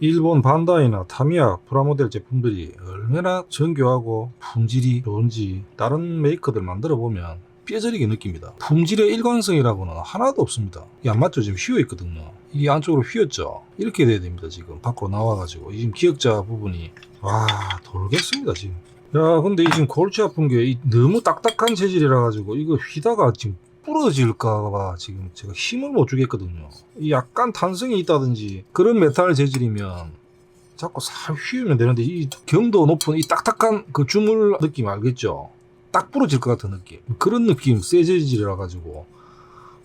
일본 반다이나 타미야 프라모델 제품들이 얼마나 정교하고 품질이 좋은지 다른 메이커들 만들어 보면 뼈저리게 느낍니다. 품질의 일관성이라고는 하나도 없습니다. 이게 안 맞죠? 지금 휘어 있거든요. 이게 안쪽으로 휘었죠. 이렇게 돼야 됩니다. 지금 밖으로 나와가지고 지금 기역자 부분이 와 돌겠습니다 지금. 야 근데 지금 골치 아픈 게 너무 딱딱한 재질이라 가지고 이거 휘다가 지금 부러질까봐 지금 제가 힘을 못 주겠거든요. 이 약간 탄성이 있다든지 그런 메탈 재질이면 자꾸 살 휘우면 되는데 이 경도 높은 이 딱딱한 그 주물 느낌 알겠죠? 딱 부러질 것 같은 느낌. 그런 느낌 세 재질이라 가지고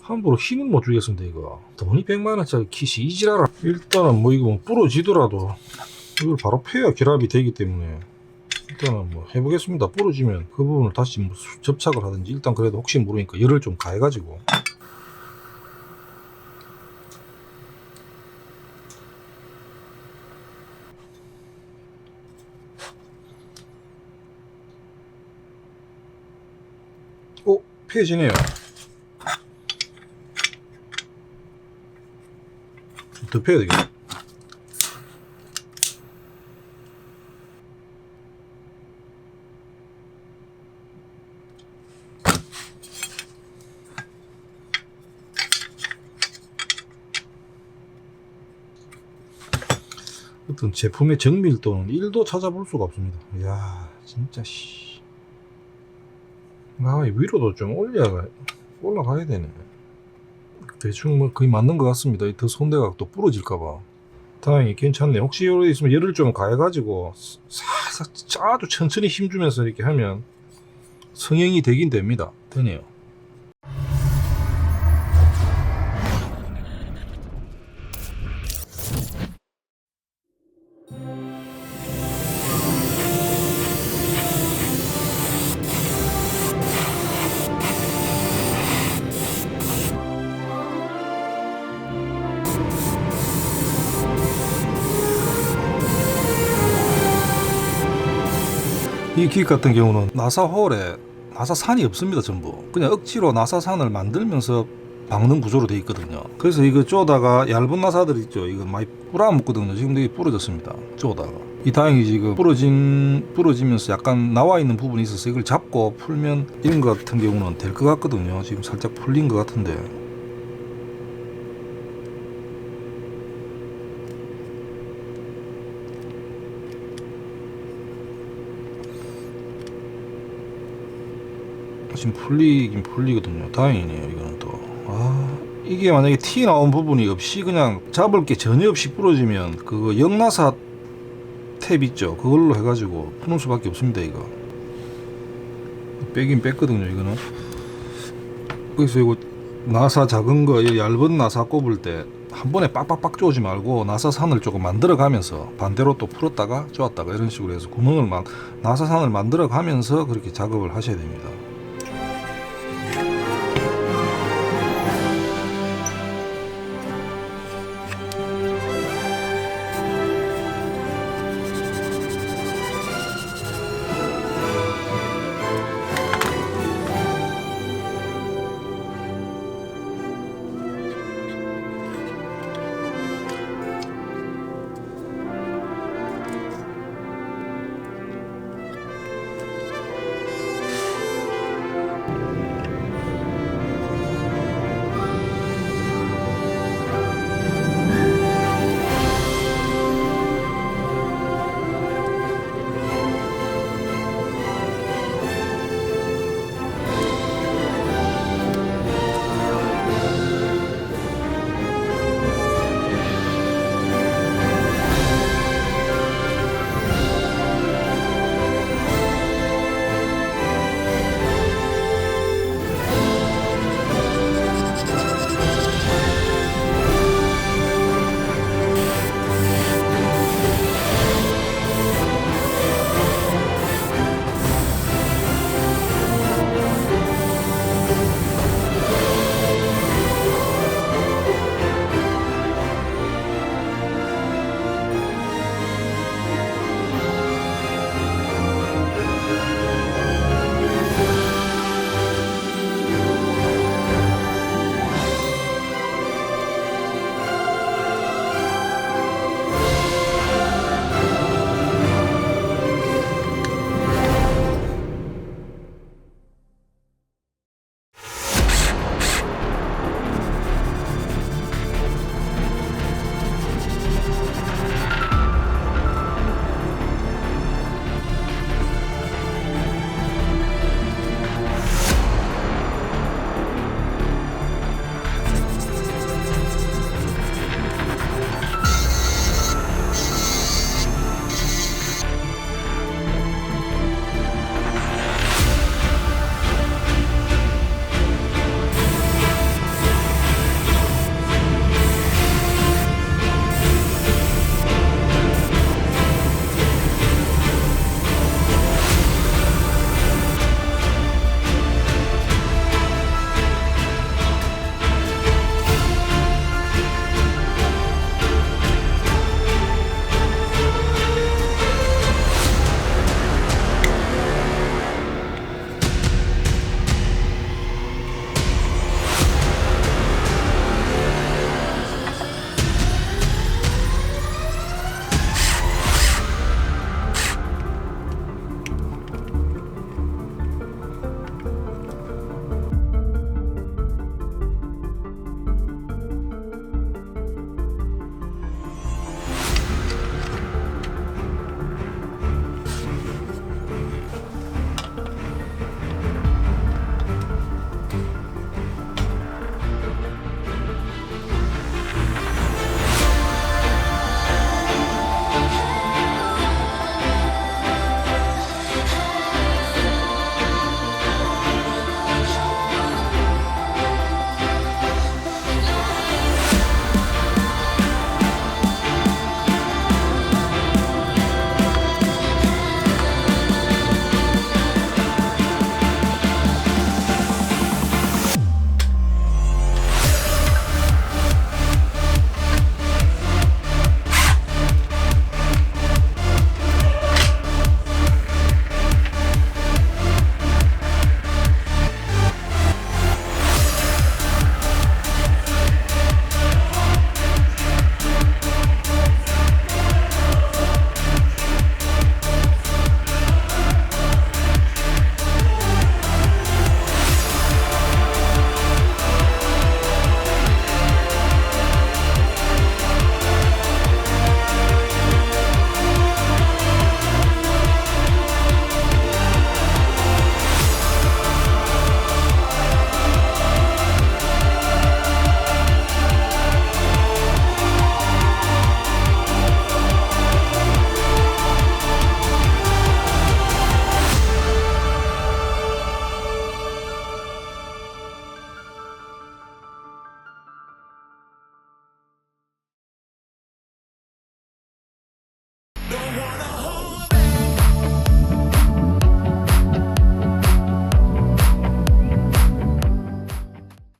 함부로 힘을 못 주겠습니다. 이거 돈이 100만원짜리 킷이 이지라라. 일단은 뭐 이거 뭐 부러지더라도 이걸 바로 패야 결합이 되기 때문에 일단은 뭐 해보겠습니다. 부러지면 그 부분을 다시 뭐 접착을 하든지 일단 그래도 혹시 모르니까 열을 좀 가해가지고 펴지네요. 더 펴야 되겠네. 어떤 제품의 정밀도는 1도 찾아볼 수가 없습니다. 이야 진짜 씨. 위로도 좀 올라가야 되네. 대충 뭐 거의 맞는 것 같습니다. 더 손대가 또 부러질까봐. 다행히 괜찮네. 혹시 여기 있으면 열을 좀 가해가지고 살짝 아주 천천히 힘주면서 이렇게 하면 성형이 되긴 됩니다. 되네요. 이 기획 같은 경우는 나사홀에 나사산이 없습니다. 전부 그냥 억지로 나사산을 만들면서 박는 구조로 되어 있거든요. 그래서 이거 쪼다가 얇은 나사들 있죠. 이거 많이 뿌라먹거든요. 지금 되게 부러졌습니다. 쪼다가 이 다행히 지금 부러지면서 약간 나와 있는 부분이 있어서 이걸 잡고 풀면 이런 것 같은 경우는 될 것 같거든요. 지금 살짝 풀린 것 같은데 지금 풀리긴 풀리거든요. 다행이네요. 이거는 또 이게 만약에 티 나온 부분이 없이 그냥 잡을 게 전혀 없이 부러지면 그거 역나사 탭 있죠. 그걸로 해가지고 푸는 수밖에 없습니다. 이거 빼긴 뺐거든요. 이거는 그래서 이거 나사 작은 거 얇은 나사 꼽을 때 한 번에 빡빡빡 쪼지 말고 나사산을 조금 만들어 가면서 반대로 또 풀었다가 쪼았다가 이런 식으로 해서 구멍을 나사산을 만들어 가면서 그렇게 작업을 하셔야 됩니다.